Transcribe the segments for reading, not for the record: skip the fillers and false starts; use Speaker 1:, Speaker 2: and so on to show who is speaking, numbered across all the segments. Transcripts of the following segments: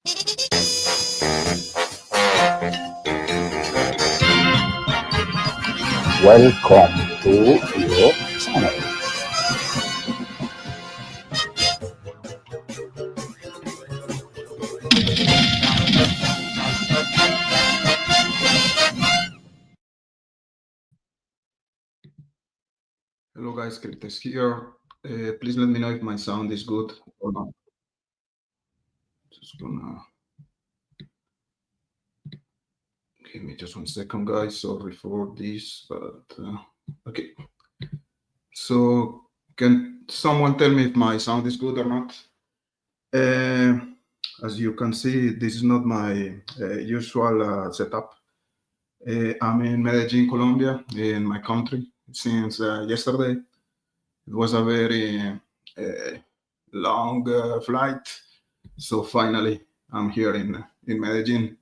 Speaker 1: Welcome to your channel.
Speaker 2: Hello guys, Cryptex here. Please let me know if my sound is good or not. Just gonna give me just 1 second, guys. Sorry for this, but okay. So can someone tell me if my sound is good or not? As you can see, this is not my usual setup. I'm in Medellin, Colombia, in my country since yesterday. It was a very long flight. So finally, I'm here in Medellin.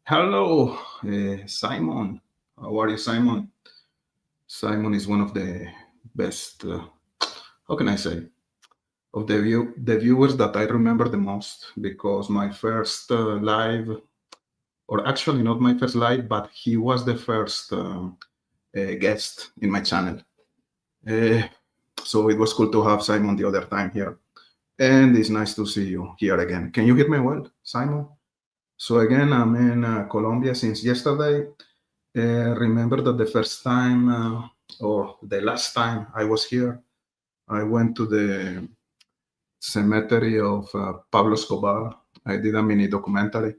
Speaker 2: Hello, Simon. How are you, Simon? Simon is one of the best, how can I say, of the viewers that I remember the most, because my first live, or actually not my first live, but he was the first guest in my channel. So it was cool to have Simon the other time here. And it's nice to see you here again. Can you hear me well, Simon? So again, I'm in Colombia since yesterday. Remember that the first time, or the last time I was here, I went to the cemetery of Pablo Escobar. I did a mini documentary.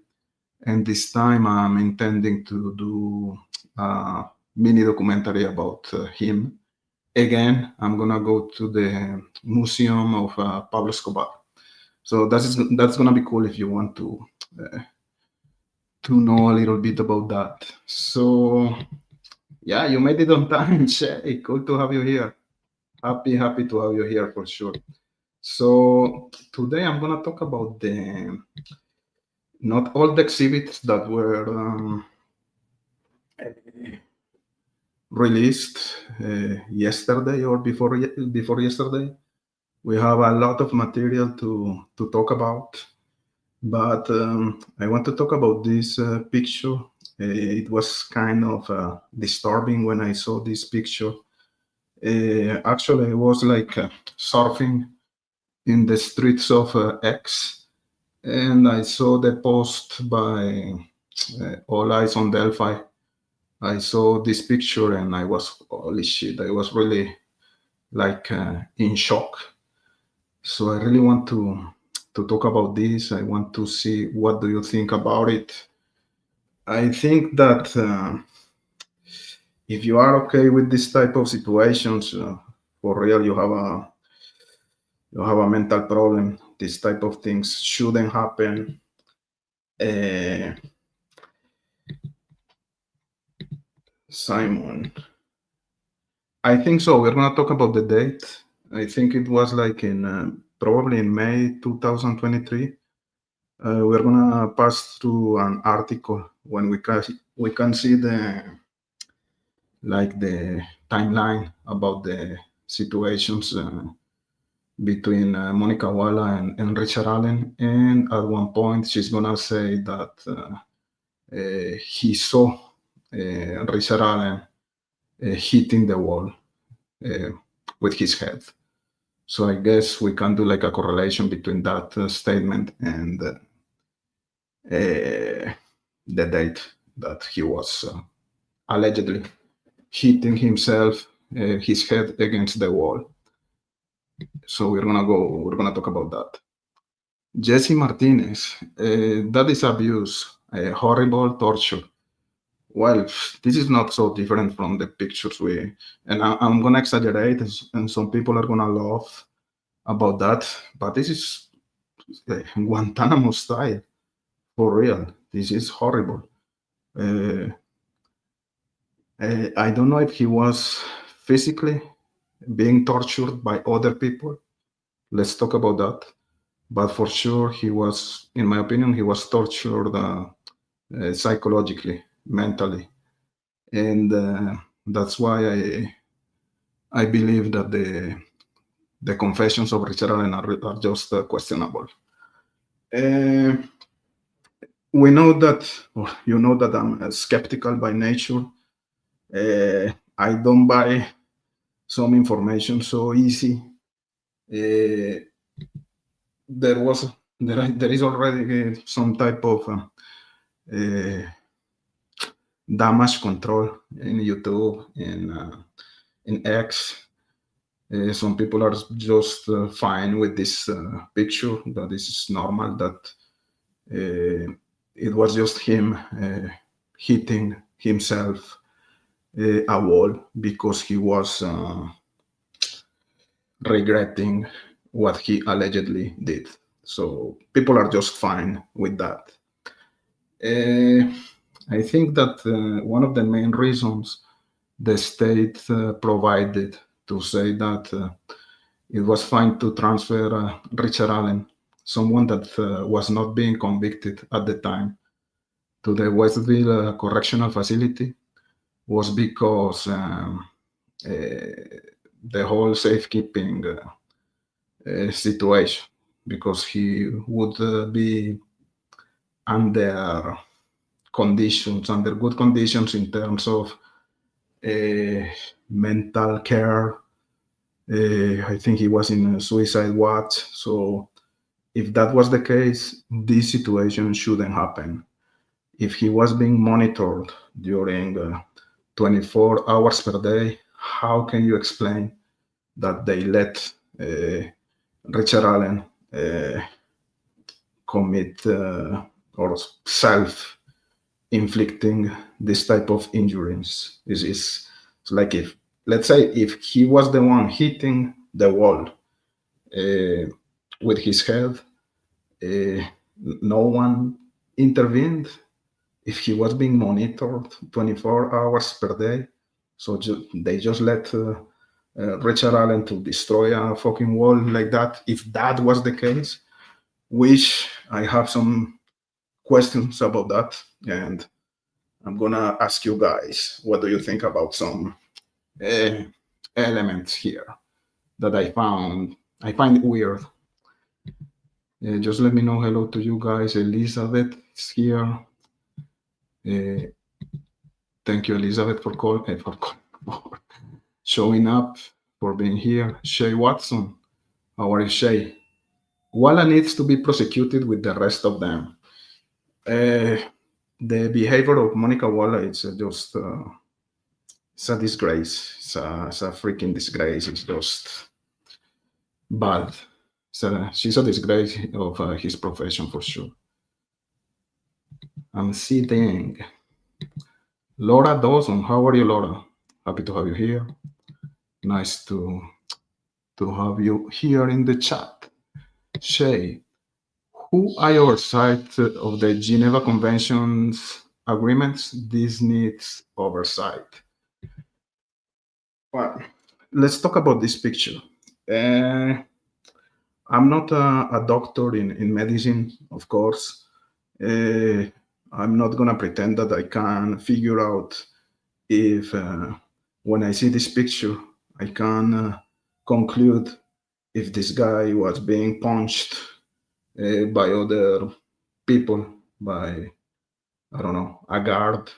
Speaker 2: And this time I'm intending to do a mini documentary about him. Again, I'm gonna go to the museum of Pablo Escobar. So that's gonna be cool if you want to know a little bit about that. So yeah, you made it on time, Shay. Cool to have you here. Happy to have you here for sure. So today I'm gonna talk about not all the exhibits that were released yesterday or before yesterday. We have a lot of material to talk about, but I want to talk about this picture. It was kind of disturbing when I saw this picture. Actually, I was like surfing in the streets of X, and I saw the post by All Eyes on Delphi. I saw this picture and I was, holy shit, I was really like in shock. So I really want to talk about this. I want to see what do you think about it. I think that if you are okay with this type of situations, for real, you have a mental problem. This type of things shouldn't happen. Simon, I think so. We're gonna talk about the date. I think it was like in probably in May 2023. We're gonna pass through an article when we can see the timeline about the situations between Monica Walla and Richard Allen. And at one point, she's gonna say that he saw Richard Allen hitting the wall with his head. So I guess we can do like a correlation between that statement and the date that he was allegedly hitting himself, his head against the wall. So we're gonna talk about that. Jesse Martinez, that is abuse, horrible torture. Well, this is not so different from the pictures and I'm gonna exaggerate, and some people are gonna laugh about that, but this is Guantanamo style, for real. This is horrible. I don't know if he was physically being tortured by other people. Let's talk about that. But for sure, he was, in my opinion, he was tortured psychologically, mentally. And that's why I believe that the confessions of Richard Allen are just questionable. we know that, or you know that I'm skeptical by nature. I don't buy some information so easy. There was there is already some type of uh, damage control in YouTube, in X. Some people are just fine with this picture, that this is normal, that it was just him hitting himself a wall because he was regretting what he allegedly did. So people are just fine with that. I think that one of the main reasons the state provided to say that it was fine to transfer Richard Allen, someone that was not being convicted at the time, to the Westville correctional facility, was because the whole safekeeping situation, because he would be under good conditions in terms of mental care. I think he was in a suicide watch. So if that was the case, this situation shouldn't happen. If he was being monitored during 24 hours per day, how can you explain that they let Richard Allen commit or self-inflicting this type of injuries? It's like, if, let's say, if he was the one hitting the wall with his head, no one intervened. If he was being monitored 24 hours per day, so they just let Richard Allen to destroy a fucking wall like that. If that was the case, which I have some questions about that, and I'm gonna ask you guys, what do you think about some elements here that I find it weird. Just let me know hello to you guys. Elizabeth is here. Thank you, Elizabeth, for showing up, for being here. Shay Watson, how are you, Shay? Walla needs to be prosecuted with the rest of them. The behavior of Monica Walla, it's just it's a disgrace. It's a freaking disgrace. It's just bad. She's a disgrace of his profession, for sure. I'm sitting. Laura Dawson, how are you, Laura? Happy to have you here. Nice to have you here in the chat. Shay, who I oversight of the Geneva Convention's agreements? This needs oversight. Well, let's talk about this picture. I'm not a doctor in medicine, of course. I'm not gonna pretend that I can figure out if when I see this picture, I can conclude if this guy was being punched by other people, by, I don't know, a guard,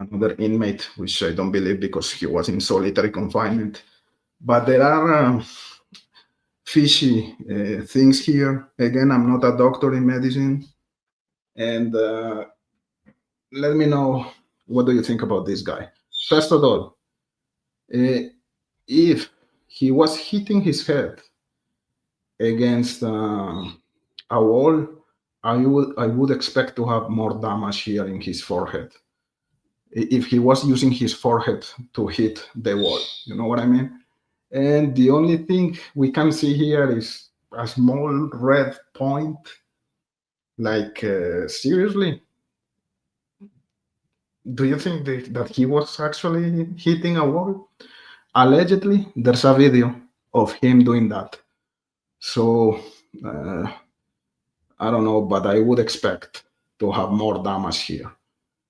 Speaker 2: another inmate, which I don't believe because he was in solitary confinement. But there are fishy things here. Again, I'm not a doctor in medicine. And let me know, what do you think about this guy? First of all, if he was hitting his head against a wall, I would expect to have more damage here in his forehead. If he was using his forehead to hit the wall, you know what I mean? And the only thing we can see here is a small red point. Like, seriously? Do you think that he was actually hitting a wall? Allegedly, there's a video of him doing that. So, I don't know, but I would expect to have more damage here.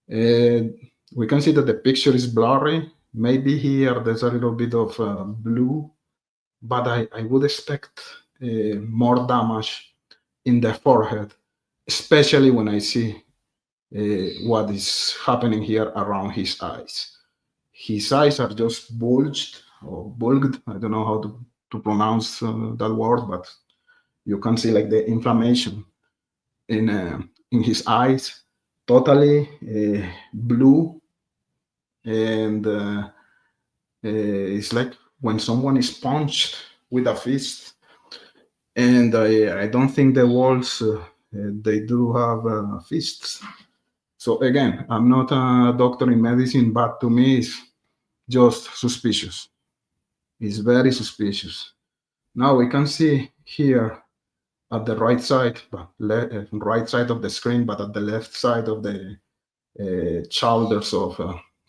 Speaker 2: We can see that the picture is blurry. Maybe here there's a little bit of blue, but I would expect more damage in the forehead especially when I see what is happening here around his eyes. His eyes are just bulged or bulged. I don't know how to pronounce that word, but you can see like the inflammation in his eyes, totally blue, and it's like when someone is punched with a fist. And I don't think the walls they do have fists. So again, I'm not a doctor in medicine, but to me, it's just suspicious. It's very suspicious. Now we can see here at the right side, right side of the screen, but at the left side of the shoulders of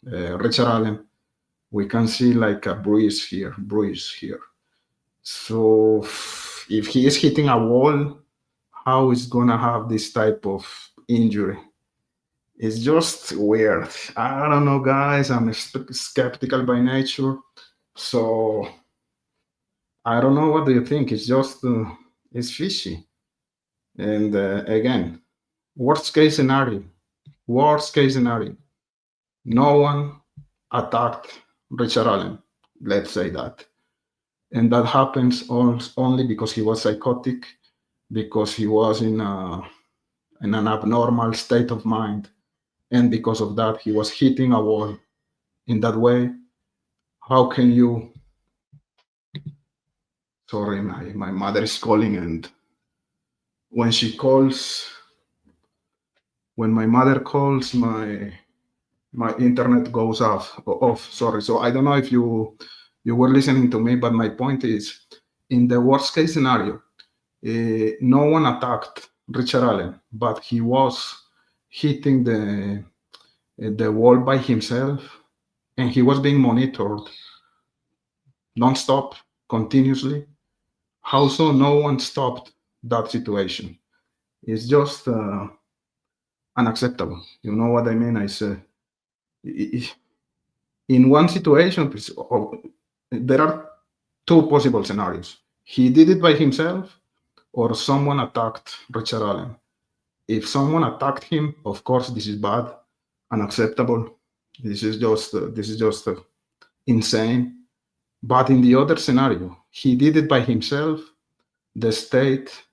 Speaker 2: Richard Allen, we can see like a bruise here. So if he is hitting a wall, how is gonna have this type of injury? It's just weird. I don't know, guys. I'm skeptical by nature, so I don't know. What do you think? It's just it's fishy. And again, worst case scenario. Worst case scenario. No one attacked Richard Allen. Let's say that, and that happens only because he was psychotic, because he was in an abnormal state of mind, and because of that he was hitting a wall in that way. How can you? Sorry, my mother is calling, and when she calls, when my mother calls, my internet goes off. Sorry. So I don't know if you were listening to me, but my point is, in the worst case scenario, no one attacked Richard Allen, but he was hitting the wall by himself, and he was being monitored non-stop, continuously. How so? No one stopped that situation. It's just unacceptable. You know what I mean? I say, in one situation, there are two possible scenarios. He did it by himself, or someone attacked Richard Allen. If someone attacked him, of course, this is bad, unacceptable. This is just insane. But in the other scenario, he did it by himself. The state,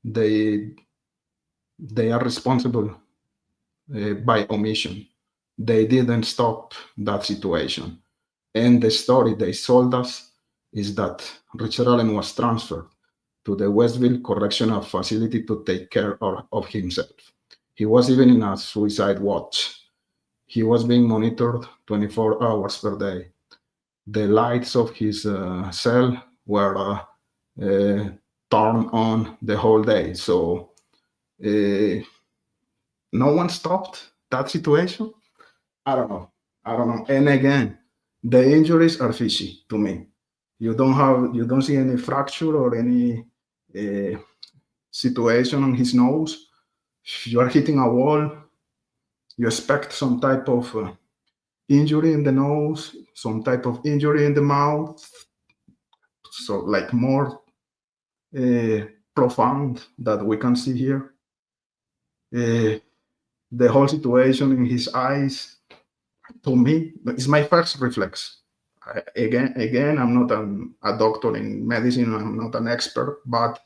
Speaker 2: they they are responsible by omission. They didn't stop that situation. And the story they sold us is that Richard Allen was transferred to the Westville correctional facility to take care of himself. He was even in a suicide watch. He was being monitored 24 hours per day. The lights of his cell were turned on the whole day. So no one stopped that situation. I don't know. I don't know. And again, the injuries are fishy to me. You don't see any fracture or any situation on his nose. You are hitting a wall. You expect some type of injury in the nose, some type of injury in the mouth. So like more profound that we can see here. The whole situation in his eyes, to me, is my first reflex. Again, I'm not a doctor in medicine. I'm not an expert, but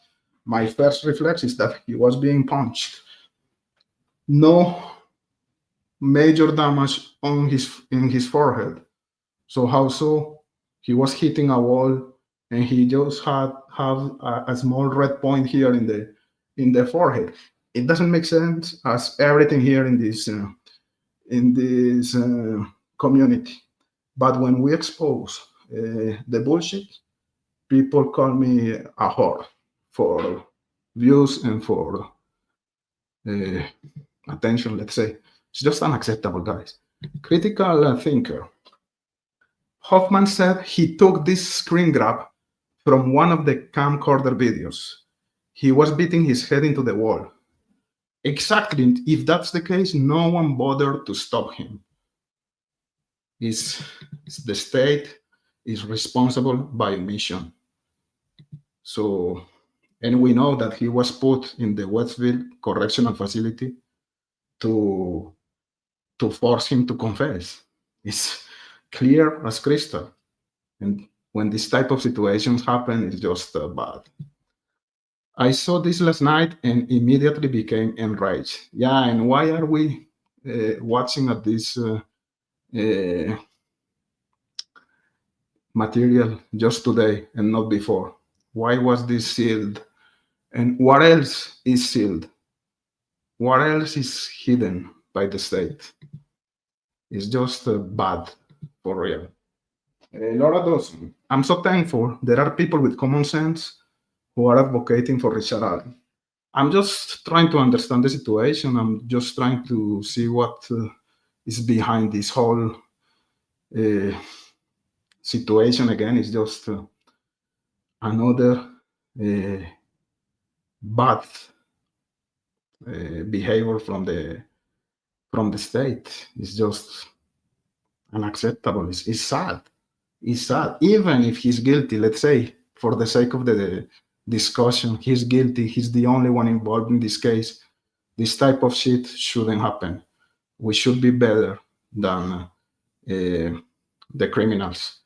Speaker 2: my first reflex is that he was being punched. No major damage on his forehead. So how so? He was hitting a wall, and he just have a small red point here in the forehead. It doesn't make sense, as everything here in this community. But when we expose the bullshit, people call me a whore for views and for uh, attention, let's say. It's just unacceptable, guys. Critical thinker. Hoffman said he took this screen grab from one of the camcorder videos. He was beating his head into the wall. Exactly. If that's the case, no one bothered to stop him. It's the state is responsible by omission. So And we know that he was put in the Westville correctional facility to force him to confess. It's clear as crystal. And when this type of situations happen, it's just bad. I saw this last night and immediately became enraged. Yeah, and why are we watching at this material just today and not before? Why was this sealed? And what else is sealed? What else is hidden by the state? It's just bad, for real. Laura Dawson, I'm so thankful there are people with common sense who are advocating for Richard Allen. I'm just trying to understand the situation. I'm just trying to see what is behind this whole situation. Again, it's just another bad behavior from the state. It's just unacceptable. It's sad. It's sad. Even if he's guilty, let's say, for the sake of the discussion, he's guilty. He's the only one involved in this case. This type of shit shouldn't happen. We should be better than the criminals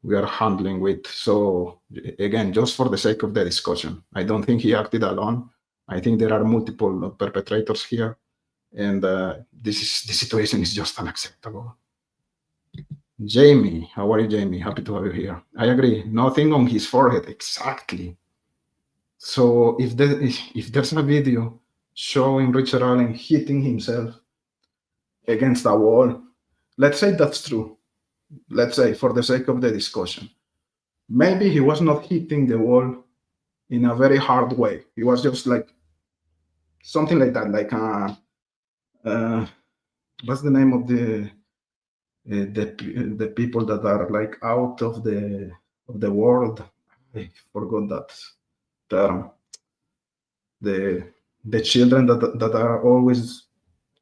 Speaker 2: we are handling with. So again, just for the sake of the discussion, I don't think he acted alone. I think there are multiple perpetrators here, and this situation is just unacceptable. Jamie, how are you, Jamie? Happy to have you here. I agree. Nothing on his forehead, exactly. So if there's a video showing Richard Allen hitting himself against a wall, let's say that's true. Let's say, for the sake of the discussion, maybe he was not hitting the wall in a very hard way. He was just like something like that, like what's the name of the people that are like out of the world? I forgot that term. The children that are always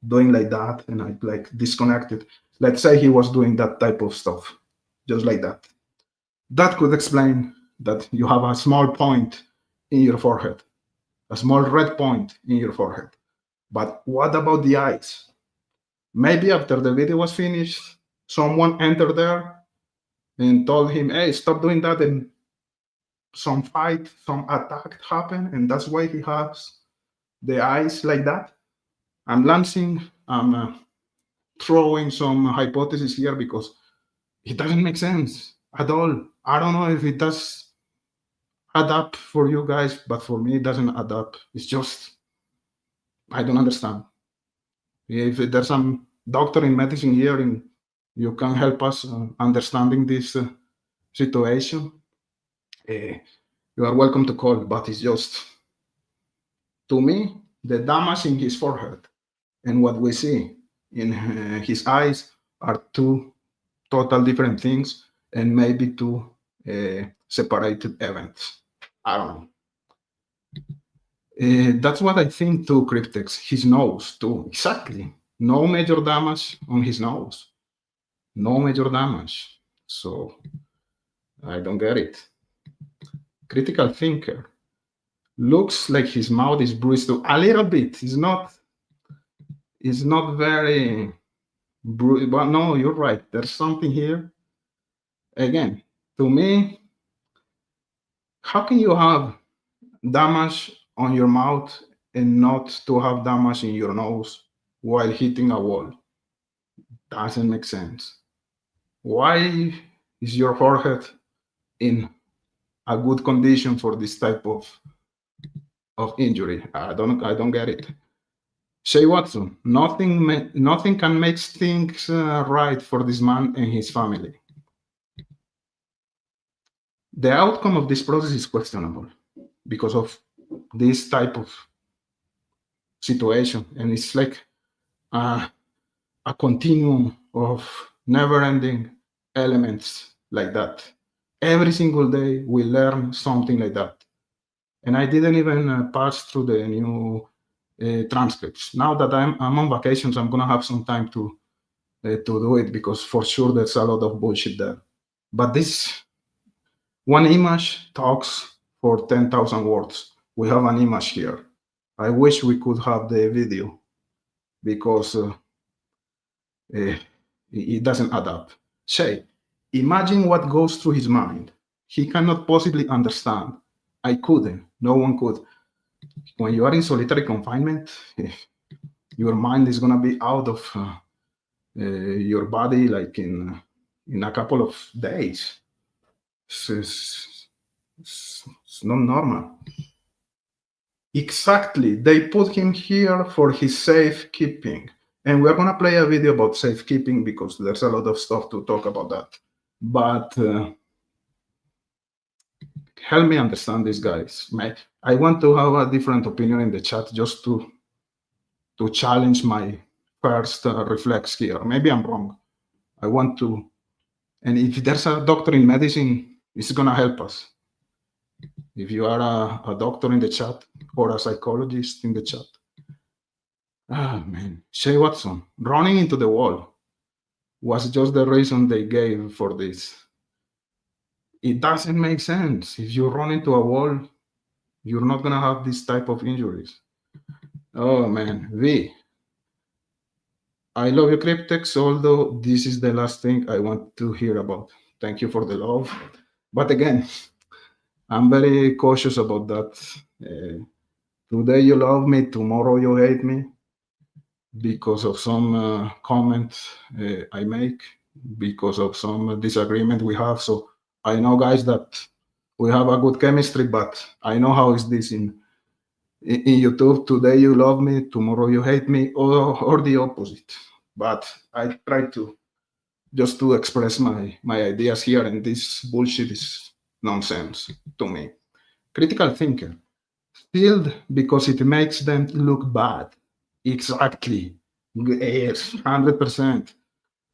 Speaker 2: doing like that and I like disconnected. Let's say he was doing that type of stuff, just like that. That could explain that you have a small point in your forehead, a small red point in your forehead. But what about the eyes? Maybe after the video was finished, someone entered there and told him, hey, stop doing that. And some fight, some attack happened. And that's why he has the eyes like that. I'm launching, I'm throwing some hypotheses here because it doesn't make sense at all. I don't know if it does add up for you guys, but for me, it doesn't add up. It's just, I don't understand. If there's some doctor in medicine here and you can help us understanding this situation, you are welcome to call, but it's just, to me, the damage in his forehead and what we see in his eyes are two total different things and maybe two separated events. I don't know. That's what I think too, Cryptex. His nose too, exactly. No major damage on his nose. No major damage. So I don't get it. Critical thinker. Looks like his mouth is bruised too. A little bit. It's not very bruised, but no, you're right. There's something here. Again, to me, how can you have damage on your mouth and not to have damage in your nose while hitting a wall? Doesn't make sense. Why is your forehead in a good condition for this type of injury? I don't get it. Shay Watson, nothing can make things right for this man and his family. The outcome of this process is questionable because of this type of situation, and it's like a continuum of never-ending elements like that. Every single day we learn something like that, and I didn't even pass through the new transcripts. Now that I'm on vacations, I'm gonna have some time to do it because for sure there's a lot of bullshit there. But this one image talks for 10,000 words. we have an image here. I wish we could have the video because it doesn't add up. Shay, imagine what goes through his mind. He cannot possibly understand. I couldn't. No one could. When you are in solitary confinement, your mind is gonna be out of your body like in a couple of days. It's not normal. Exactly. They put him here for his safekeeping. And we're going to play a video about safekeeping because there's a lot of stuff to talk about that. But help me understand this, guys. I want to have a different opinion in the chat just to challenge my first reflex here. Maybe I'm wrong. I want to, and if there's a doctor in medicine, it's going to help us. If you are a doctor in the chat or a psychologist in the chat. Ah, man. Shay Watson, running into the wall was just the reason they gave for this. It doesn't make sense. If you run into a wall, you're not going to have this type of injuries. Oh, man. V, I love your cryptex, although this is the last thing I want to hear about. Thank you for the love. But again, I'm very cautious about that. Today you love me, tomorrow you hate me because of some comments I make, because of some disagreement we have. So I know, guys, that we have a good chemistry, but I know how is this in YouTube. Today you love me, tomorrow you hate me, or the opposite. But I try to just to express my ideas here, and this bullshit is nonsense to me. Critical thinker, still because it makes them look bad. Exactly. Yes, 100%.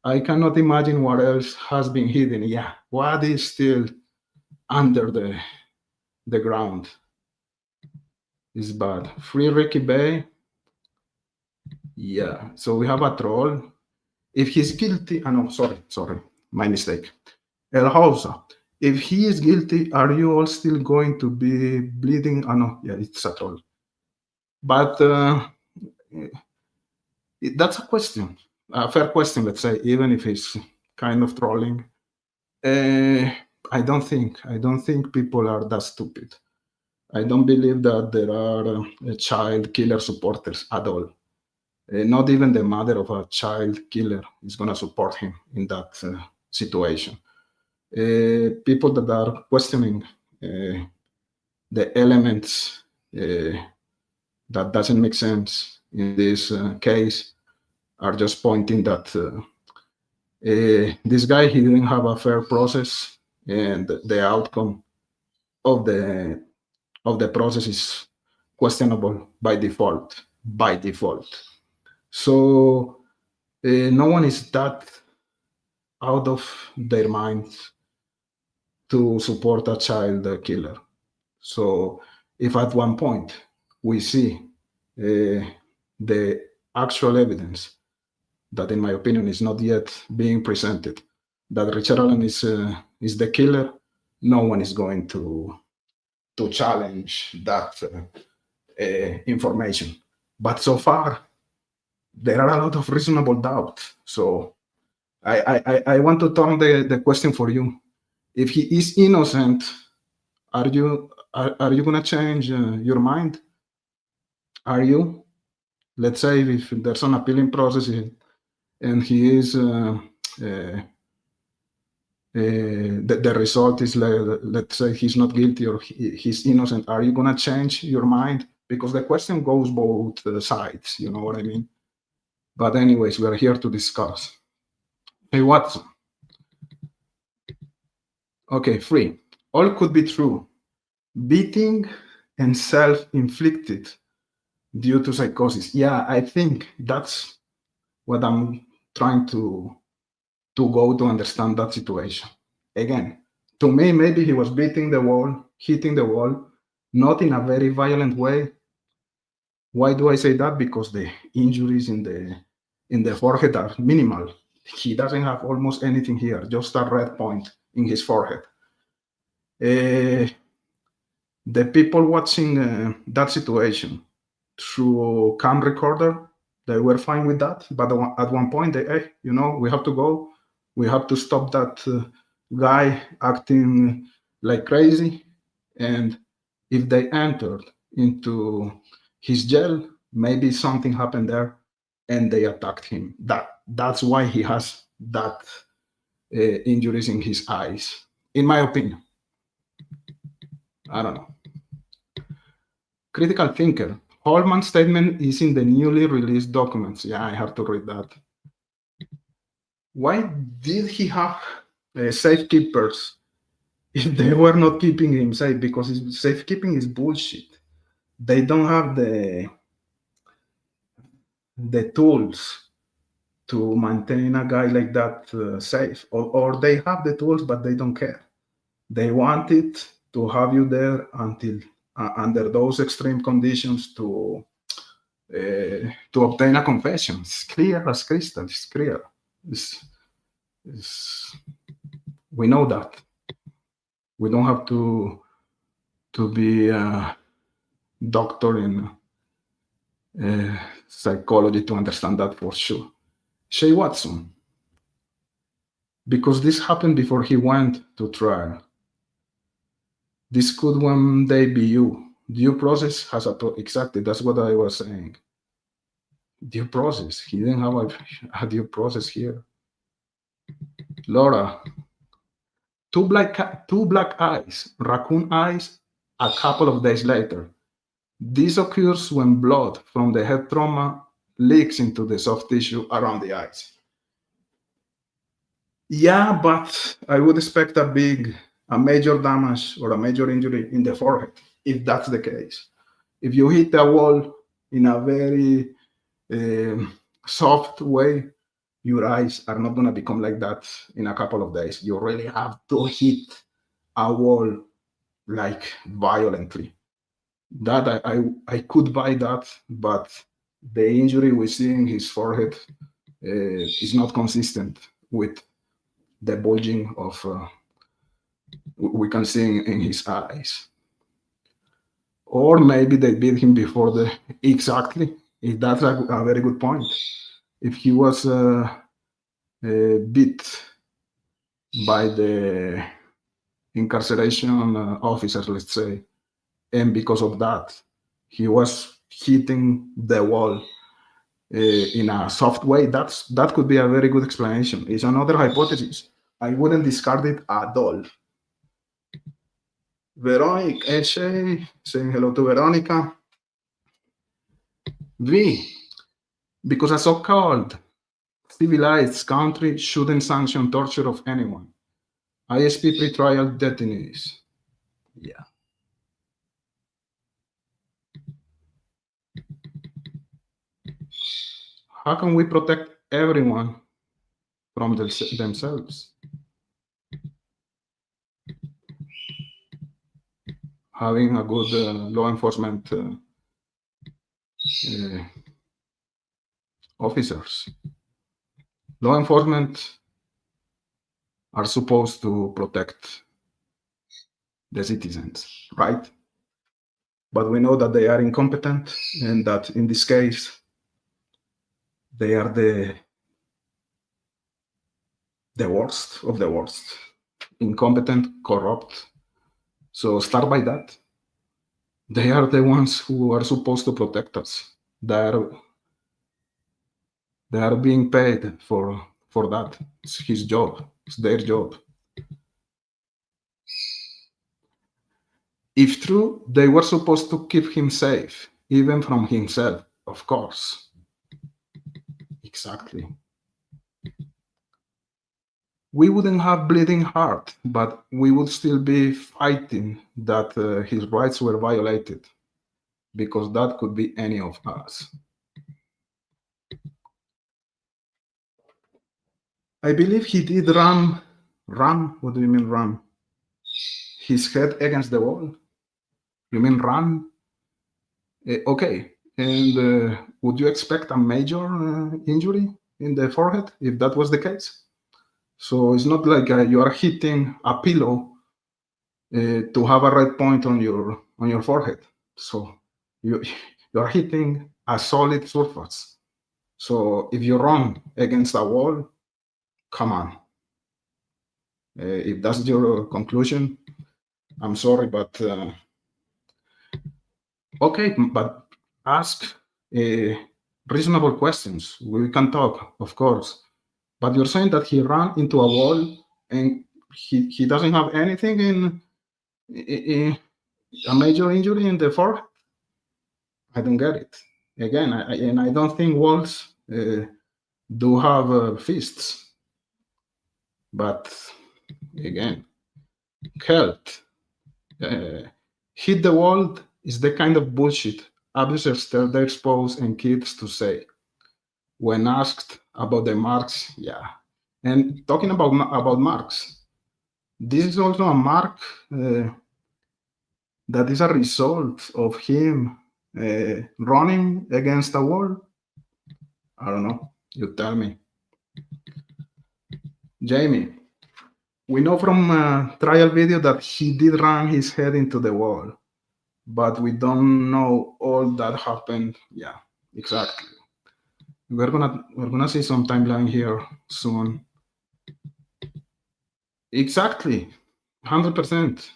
Speaker 2: I cannot imagine what else has been hidden. Yeah, what is still under the ground is bad. Free Ricky Bay. Yeah, so we have a troll. If he's guilty, no, sorry, my mistake. El Hausa, if he is guilty, are you all still going to be bleeding? No, yeah, it's a troll. But that's a question, a fair question, let's say, even if it's kind of trolling. I don't think people are that stupid. I don't believe that there are child killer supporters at all. Not even the mother of a child killer is going to support him in that situation. People that are questioning the elements that doesn't make sense in this case are just pointing that this guy, he didn't have a fair process, and the outcome of the process is questionable by default. So no one is that out of their minds to support a child killer. So if at one point we see the actual evidence that, in my opinion, is not yet being presented, that Richard Allen is the killer, no one is going to challenge that information. But so far, there are a lot of reasonable doubt. So I want to turn the question for you. If he is innocent, are you going to change your mind? Are you? Let's say if there's an appealing process and he is the result is, let's say he's not guilty or he's innocent, are you going to change your mind? Because the question goes both sides, you know what I mean? But anyways, we are here to discuss. Hey, Watson. Okay, 3. All could be true. Beating and self-inflicted due to psychosis. Yeah, I think that's what I'm trying to go to understand that situation. Again, to me, maybe he was beating the wall, hitting the wall, not in a very violent way. Why do I say that? Because the injuries in the forehead are minimal. He doesn't have almost anything here, just a red point in his forehead. The people watching that situation through cam recorder, they were fine with that. But at one point, hey, we have to go. We have to stop that guy acting like crazy. And if they entered into his jail, maybe something happened there, and they attacked him. That's why he has that injuries in his eyes, in my opinion. I don't know. Critical thinker. Holman's statement is in the newly released documents. Yeah, I have to read that. Why did he have safekeepers if they were not keeping him safe? Because safekeeping is bullshit. They don't have the tools to maintain a guy like that safe, or they have the tools but they don't care. They wanted to have you there until under those extreme conditions to obtain a confession. It's clear as crystal. It's clear. We know that. We don't have to be a doctor in psychology to understand that for sure. Shay Watson, because this happened before he went to trial. This could one day be you. Due process has exactly, that's what I was saying. Due process. He didn't have a due process here. Laura, two black eyes, raccoon eyes, a couple of days later. This occurs when blood from the head trauma leaks into the soft tissue around the eyes. Yeah, but I would expect a major damage or a major injury in the forehead, if that's the case. If you hit a wall in a very soft way, your eyes are not going to become like that in a couple of days. You really have to hit a wall like violently. That I could buy that, but the injury we see in his forehead is not consistent with the bulging of we can see in his eyes. Or maybe they beat him before the exactly. That's a very good point. If he was beat by the incarceration officers, let's say, and because of that, he was hitting the wall in a soft way, that could be a very good explanation. It's another hypothesis. I wouldn't discard it at all. Veronica, Eshe, saying hello to Veronica. V, because a so-called civilized country shouldn't sanction torture of anyone. ISP pretrial detainees. Yeah. How can we protect everyone from themselves? Having a good law enforcement officers. Law enforcement are supposed to protect the citizens, right? But we know that they are incompetent, and that in this case, they are the worst of the worst. Incompetent, corrupt. So start by that. They are the ones who are supposed to protect us. They are being paid for that. It's his job. It's their job. If true, they were supposed to keep him safe, even from himself, of course. Exactly. We wouldn't have bleeding heart, but we would still be fighting that his rights were violated, because that could be any of us. I believe he did ram. What do you mean ram? His head against the wall? You mean run? Okay. And would you expect a major injury in the forehead if that was the case? So it's not like you are hitting a pillow to have a red point on on your forehead. So you're hitting a solid surface. So if you run against a wall, come on. If that's your conclusion, I'm sorry, but okay, but ask reasonable questions. We can talk, of course. But you're saying that he ran into a wall and he doesn't have anything in a major injury in the forehead? I don't get it. Again, and I don't think walls do have fists. But again, health. Hit the wall is the kind of bullshit abusers tell their spouse and kids to say. When asked about the marks, yeah. And talking about marks, this is also a mark that is a result of him running against a wall. I don't know. You tell me. Jamie, we know from a trial video that he did run his head into the wall, but we don't know all that happened. Yeah, exactly. We're gonna see some timeline here soon. Exactly, 100%,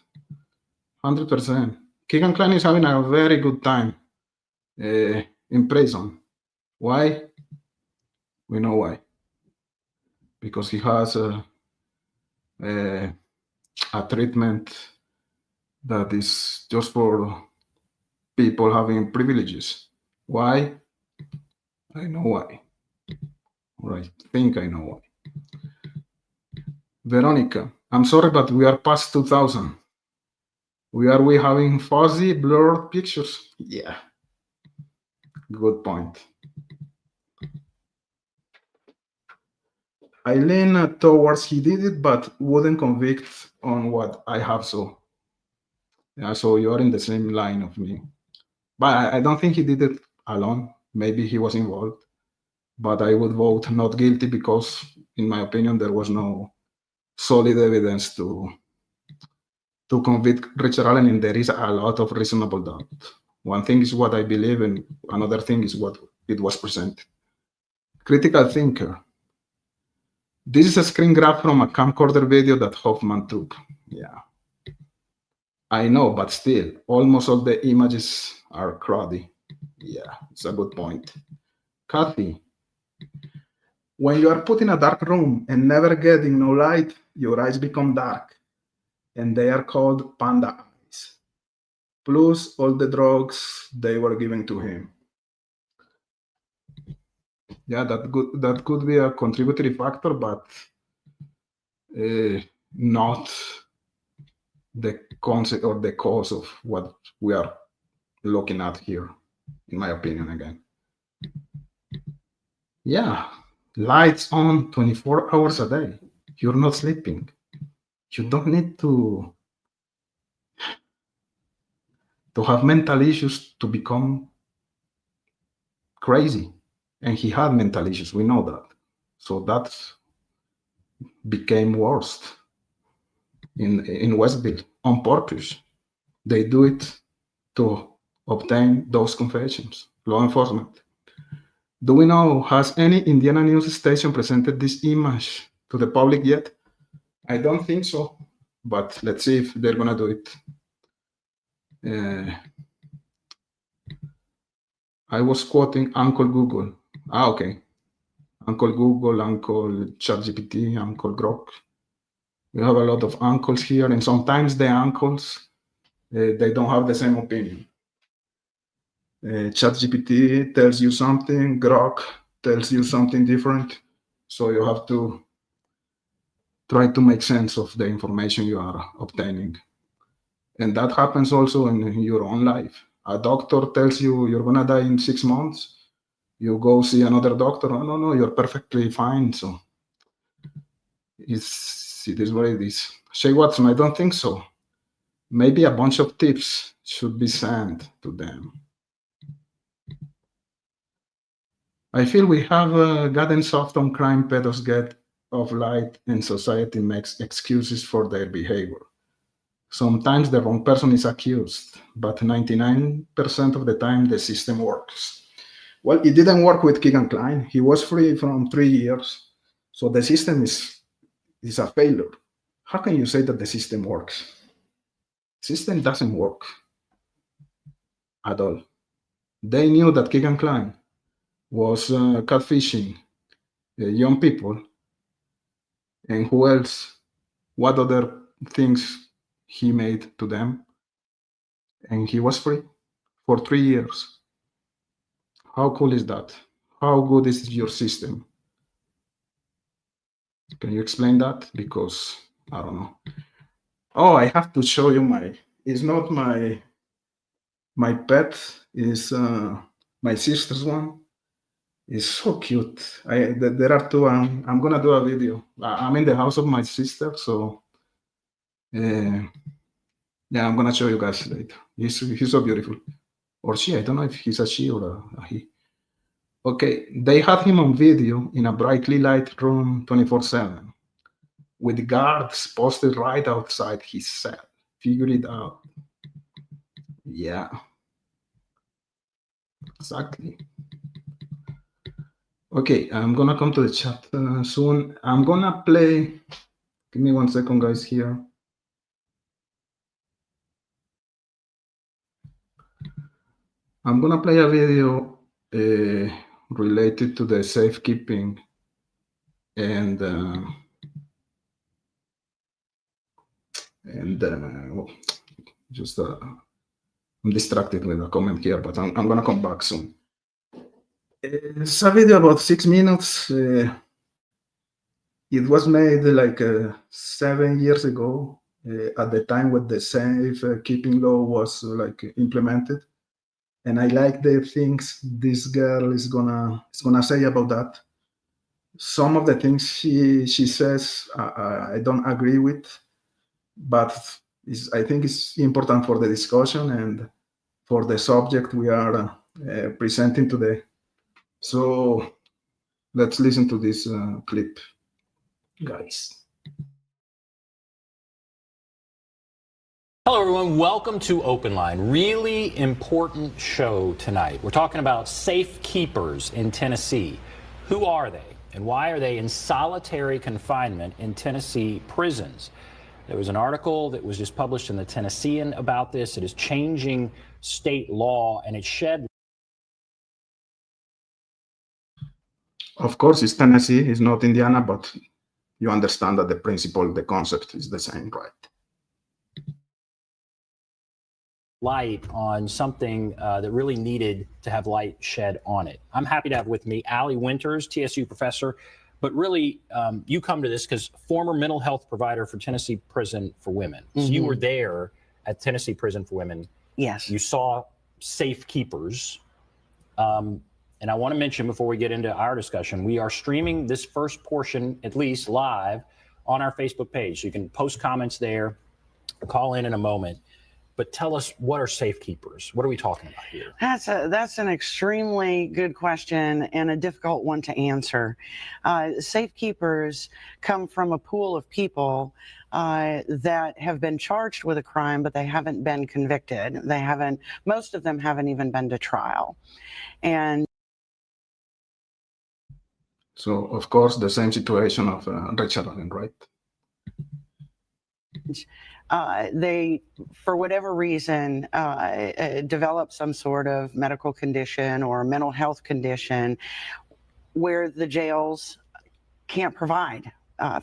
Speaker 2: 100%. Keegan Klein is having a very good time in prison. Why? We know why. Because he has a treatment that is just for people having privileges. Why? I know why. Or I think I know why. Veronica, I'm sorry, but we are past 2000. Are we having fuzzy, blurred pictures? Yeah. Good point. I lean towards he did it, but wouldn't convict on what I have so. Yeah, so you're in the same line of me. But I don't think he did it alone. Maybe he was involved. But I would vote not guilty because, in my opinion, there was no solid evidence to convict Richard Allen, and there is a lot of reasonable doubt. One thing is what I believe, and another thing is what it was presented. Critical thinker. This is a screen grab from a camcorder video that Hoffman took. Yeah. I know, but still, almost all the images are cruddy. Yeah, it's a good point. Kathy, when you are put in a dark room and never getting no light, your eyes become dark, and they are called panda eyes. Plus all the drugs they were giving to him. Yeah, that could be a contributory factor, but not the concept or the cause of what we are looking at here, in my opinion, again. Yeah, lights on 24 hours a day. You're not sleeping. You don't need to have mental issues to become crazy. And he had mental issues, we know that. So that became worse in Westville on purpose. They do it to obtain those confessions. Law enforcement. Do we know, has any Indiana news station presented this image to the public yet? I don't think so, but let's see if they're gonna do it. I was quoting Uncle Google. Okay. Uncle Google, Uncle ChatGPT, Uncle Grok. We have a lot of uncles here, and sometimes the uncles, they don't have the same opinion. ChatGPT tells you something, Grok tells you something different, so you have to try to make sense of the information you are obtaining. And that happens also in your own life. A doctor tells you you're gonna die in 6 months. You go see another doctor. Oh, no, you're perfectly fine. So it is what it is. Shay Watson, I don't think so. Maybe a bunch of tips should be sent to them. I feel we have gotten soft on crime pedos get of light, and society makes excuses for their behavior. sometimes the wrong person is accused, but 99% of the time the system works. Well, it didn't work with Keegan Klein. He was free from 3 years. So the system is a failure. How can you say that the system works? System doesn't work at all. They knew that Keegan Klein was catfishing young people. And who else? What other things he made to them? And he was free for 3 years. How cool is that? How good is your system? Can you explain that? Because I don't know. Oh, I have to show you it's not my pet, is my sister's one. It's so cute. There are two. I'm gonna do a video. I'm in the house of my sister, so yeah, I'm gonna show you guys later. He's so beautiful. Or she, I don't know if he's a she or a he. Okay, they had him on video in a brightly light room 24/7 with guards posted right outside his cell. Figure it out. Yeah, exactly. Okay, I'm gonna come to the chat soon. I'm gonna play. Give me 1 second, guys, here. I'm gonna play a video related to the safekeeping and just I'm distracted with a comment here, but I'm gonna come back soon. It's a video about 6 minutes. It was made like 7 years ago, at the time when the safekeeping law was like implemented. And I like the things this girl is gonna say about that. Some of the things she says I don't agree with, but I think it's important for the discussion and for the subject we are presenting today. So let's listen to this clip, guys.
Speaker 3: Hello, everyone. Welcome to Open Line. Really important show tonight. We're talking about safekeepers in Tennessee. Who are they, and why are they in solitary confinement in Tennessee prisons? There was an article that was just published in the Tennessean about this. It is changing state law, and it shed.
Speaker 2: Of course, it's Tennessee. It's not Indiana, but you understand that the principle, the concept is the same, right?
Speaker 3: Light on something that really needed to have light shed on it. I'm happy to have with me Allie Winters, TSU professor, but really you come to this because former mental health provider for Tennessee Prison for Women. Mm-hmm. So you were there at Tennessee Prison for Women.
Speaker 4: Yes.
Speaker 3: You saw safekeepers. And I want to mention before we get into our discussion, we are streaming this first portion, at least live, on our Facebook page. So you can post comments there, call in a moment. But tell us, what are safekeepers? What are we talking about here?
Speaker 4: That's an extremely good question and a difficult one to answer. Safekeepers come from a pool of people that have been charged with a crime, but they haven't been convicted. Most of them haven't even been to trial. And
Speaker 2: so, of course, the same situation of Richard Allen, right?
Speaker 4: They, for whatever reason, develop some sort of medical condition or mental health condition where the jails can't provide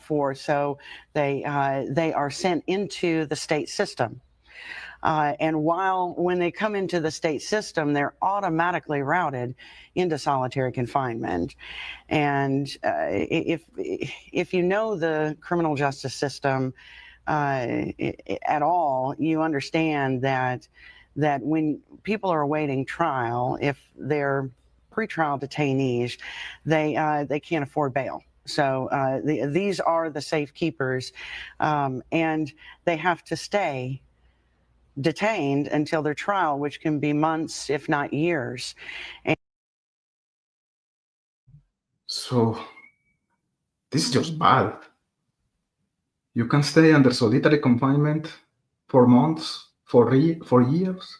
Speaker 4: for. So they are sent into the state system. And when they come into the state system, they're automatically routed into solitary confinement. And if you know the criminal justice system at all, you understand that when people are awaiting trial, if they're pretrial detainees, they can't afford bail. So these are the safekeepers, and they have to stay detained until their trial, which can be months, if not years.
Speaker 2: So this is just bad. You can stay under solitary confinement for months, for years.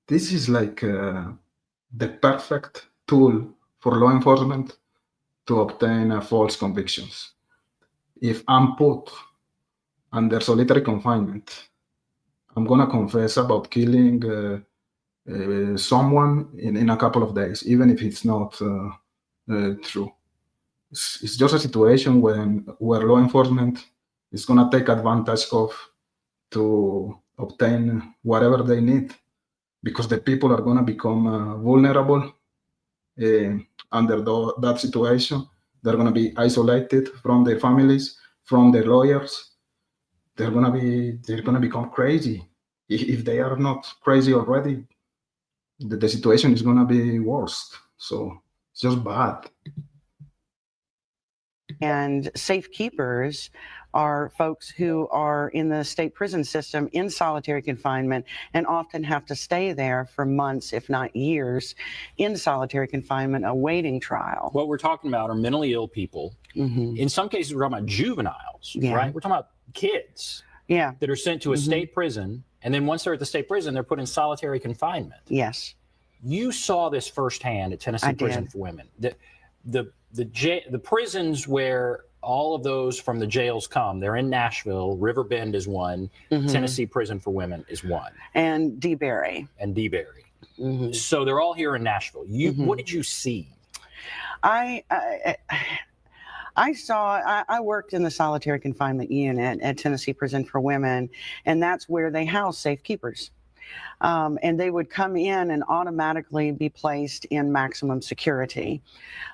Speaker 2: This is like the perfect tool for law enforcement to obtain false convictions. If I'm put under solitary confinement, I'm gonna confess about killing someone in a couple of days, even if it's not true. It's just a situation where law enforcement is gonna take advantage of to obtain whatever they need, because the people are gonna become vulnerable under that situation. They're gonna be isolated from their families, from their lawyers. They're gonna become crazy. If they are not crazy already, the situation is gonna be worse. So it's just bad.
Speaker 4: And safekeepers are folks who are in the state prison system in solitary confinement and often have to stay there for months, if not years, in solitary confinement awaiting trial.
Speaker 3: What we're talking about are mentally ill people.
Speaker 4: Mm-hmm.
Speaker 3: In some cases, we're talking about juveniles,
Speaker 4: Yeah.
Speaker 3: right? We're talking about kids that are sent to a state prison. And then once they're at the state prison, they're put in solitary confinement.
Speaker 4: Yes.
Speaker 3: You saw this firsthand at Tennessee Prison for Women. The prisons where all of those from the jails come, they're in Nashville. River Bend is one. Tennessee Prison for Women is one.
Speaker 4: And DeBerry.
Speaker 3: So they're all here in Nashville. What did you see?
Speaker 4: I worked in the solitary confinement unit at Tennessee Prison for Women, and that's where they house safekeepers. And they would come in and automatically be placed in maximum security.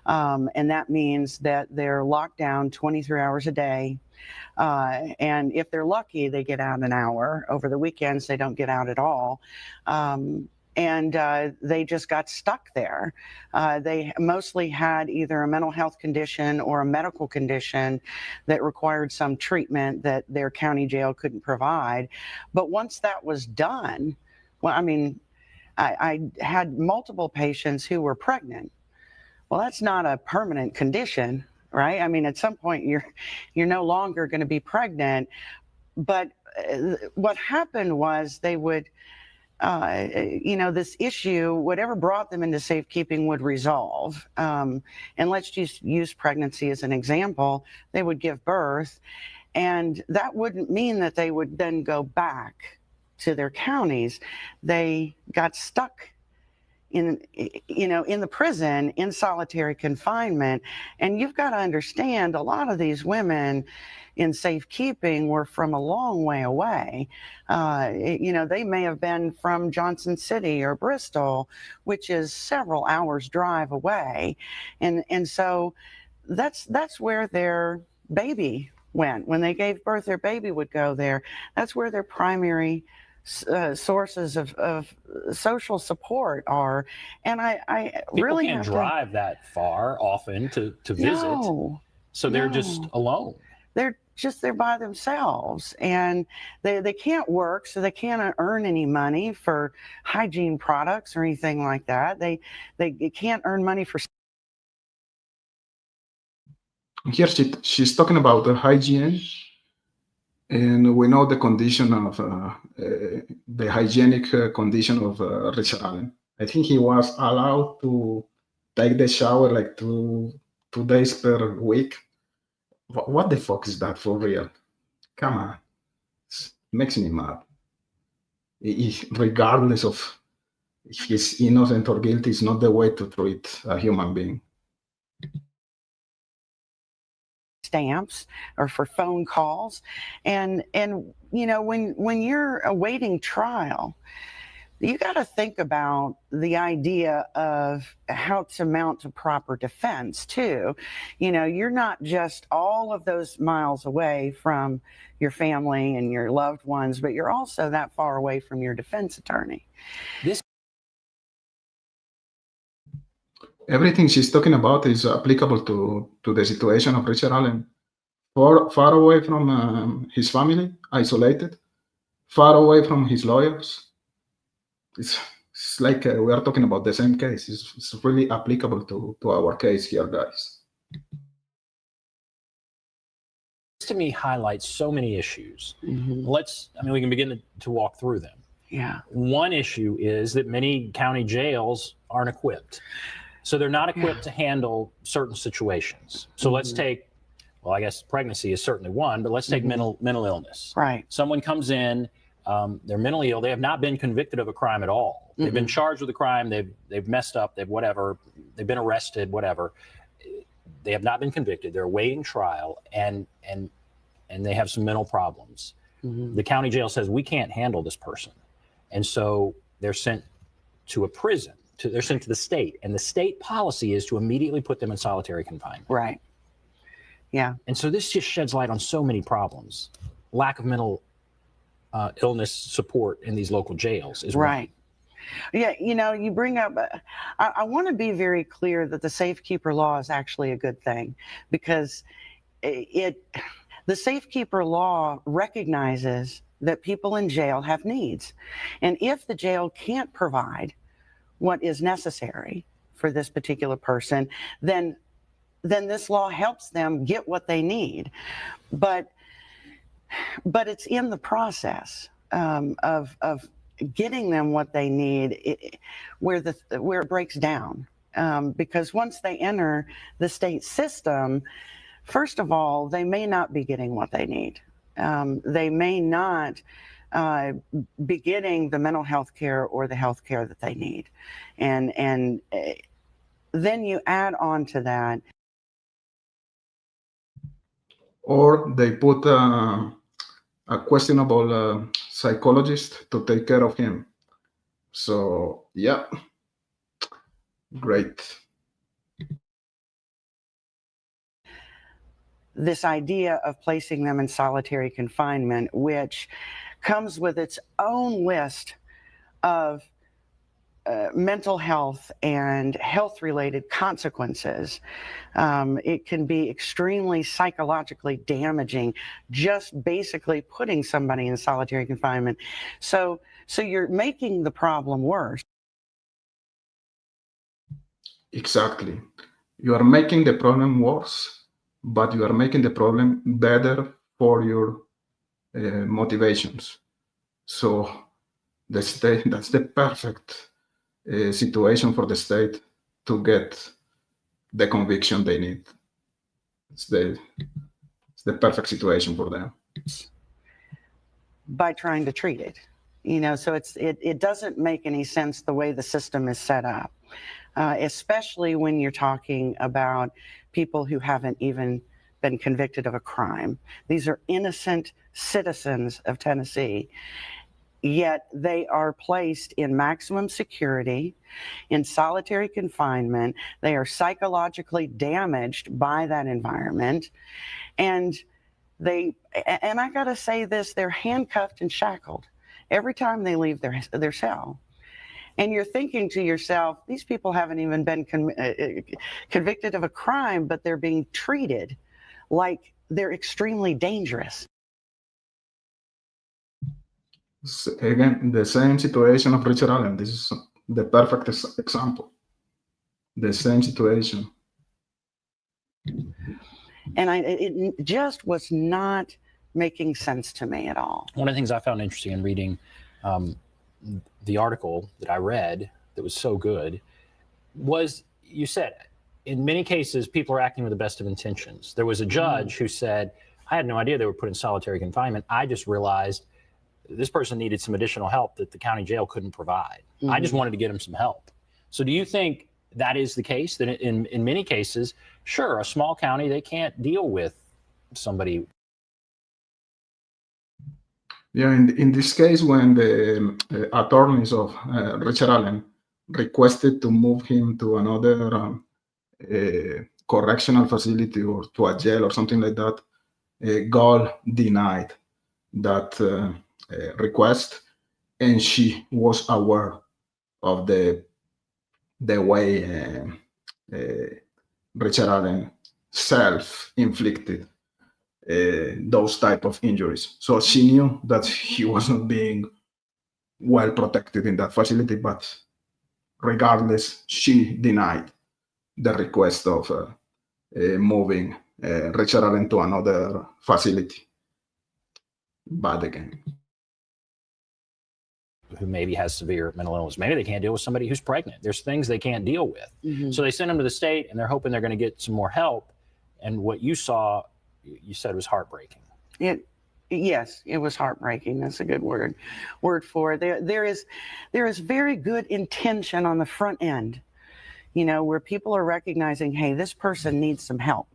Speaker 4: And that means that they're locked down 23 hours a day. And if they're lucky, they get out an hour. Over the weekends, they don't get out at all. And they just got stuck there. They mostly had either a mental health condition or a medical condition that required some treatment that their county jail couldn't provide. But once that was done, well, I mean, I had multiple patients who were pregnant. Well, that's not a permanent condition, right? I mean, at some point you're no longer going to be pregnant. But what happened was they would, this issue, whatever brought them into safekeeping would resolve. And let's just use pregnancy as an example. They would give birth, and that wouldn't mean that they would then go back to their counties. They got stuck in the prison in solitary confinement. And you've got to understand, a lot of these women in safekeeping were from a long way away. They may have been from Johnson City or Bristol, which is several hours drive away. And so that's where their baby went. When they gave birth, their baby would go there. That's where their primary sources of social support are. And I
Speaker 3: People
Speaker 4: really
Speaker 3: can't
Speaker 4: have
Speaker 3: drive that far often to visit. So they're just alone.
Speaker 4: They're there by themselves, and they can't work, so they can't earn any money for hygiene products or anything like that. They can't earn money for.
Speaker 2: Here she's talking about the hygiene, and we know the condition of the hygienic condition of Richard Allen. I think he was allowed to take the shower like two days per week. What the fuck is that for real? Come on. It makes me mad. Regardless of if he's innocent or guilty, it's not the way to treat a human being.
Speaker 4: Stamps or for phone calls. And when you're awaiting trial, you got to think about the idea of how to mount a proper defense too. You're not just all of those miles away from your family and your loved ones, but you're also that far away from your defense attorney.
Speaker 2: Everything she's talking about is applicable to the situation of Richard Allen. Far away from his family, isolated, far away from his lawyers. It's like we are talking about the same case. It's really applicable to our case here, guys.
Speaker 3: to me highlights so many issues. We can begin to walk through them.
Speaker 4: Yeah.
Speaker 3: One issue is that many county jails aren't equipped. So they're not equipped to handle certain situations. So let's take, well, I guess pregnancy is certainly one, but let's take mental illness.
Speaker 4: Right.
Speaker 3: Someone comes in, they're mentally ill. They have not been convicted of a crime at all. They've been charged with a crime. They've messed up. They've whatever. They've been arrested. Whatever. They have not been convicted. They're awaiting trial, and they have some mental problems. The county jail says we can't handle this person, and so they're sent to a prison. They're sent to the state, and the state policy is to immediately put them in solitary confinement.
Speaker 4: Right. Yeah.
Speaker 3: And so this just sheds light on so many problems. Lack of mental illness support in these local jails is
Speaker 4: right. Yeah, you bring up, I want to be very clear that the Safekeeper law is actually a good thing, because the Safekeeper law recognizes that people in jail have needs. And if the jail can't provide what is necessary for this particular person, then this law helps them get what they need. But it's in the process of getting them what they need where it breaks down. Because once they enter the state system, first of all, they may not be getting what they need. They may not be getting the mental health care or the health care that they need. And then you add on to that.
Speaker 2: Or they put a questionable psychologist to take care of him. So, yeah, great.
Speaker 4: This idea of placing them in solitary confinement, which comes with its own list of mental health and health-related consequences. It can be extremely psychologically damaging, just basically putting somebody in solitary confinement. So you're making the problem worse.
Speaker 2: Exactly. You are making the problem worse, but you are making the problem better for your motivations. So the state, that's the perfect situation for the state to get the conviction they need. It's the perfect situation for them.
Speaker 4: By trying to treat it, so it doesn't make any sense the way the system is set up, especially when you're talking about people who haven't even been convicted of a crime. These are innocent citizens of Tennessee. Yet they are placed in maximum security, in solitary confinement. They are psychologically damaged by that environment. And I gotta say this, they're handcuffed and shackled every time they leave their cell. And you're thinking to yourself, these people haven't even been convicted of a crime, but they're being treated like they're extremely dangerous.
Speaker 2: Again, the same situation of Richard Allen. This is the perfect example. The same situation.
Speaker 4: And it just was not making sense to me at all.
Speaker 3: One of the things I found interesting in reading the article that I read that was so good was, you said, in many cases, people are acting with the best of intentions. There was a judge who said, I had no idea they were put in solitary confinement. I just realized this person needed some additional help that the county jail couldn't provide. I just wanted to get him some help. So do you think that is the case, that in many cases, sure, a small county, they can't deal with somebody?
Speaker 2: Yeah, in this case, when the attorneys of Richard Allen requested to move him to another correctional facility or to a jail or something like that, Gall denied that request, and she was aware of the way Richard Allen self-inflicted those type of injuries. So she knew that he wasn't being well protected in that facility, but regardless, she denied the request of moving Richard Allen to another facility. Bad again.
Speaker 3: Who maybe has severe mental illness. Maybe they can't deal with somebody who's pregnant. There's things they can't deal with. So they send them to the state, and they're hoping they're going to get some more help. And what you saw, you said was heartbreaking.
Speaker 4: Yes, it was heartbreaking. That's a good word for it. There is very good intention on the front end, where people are recognizing, hey, this person needs some help.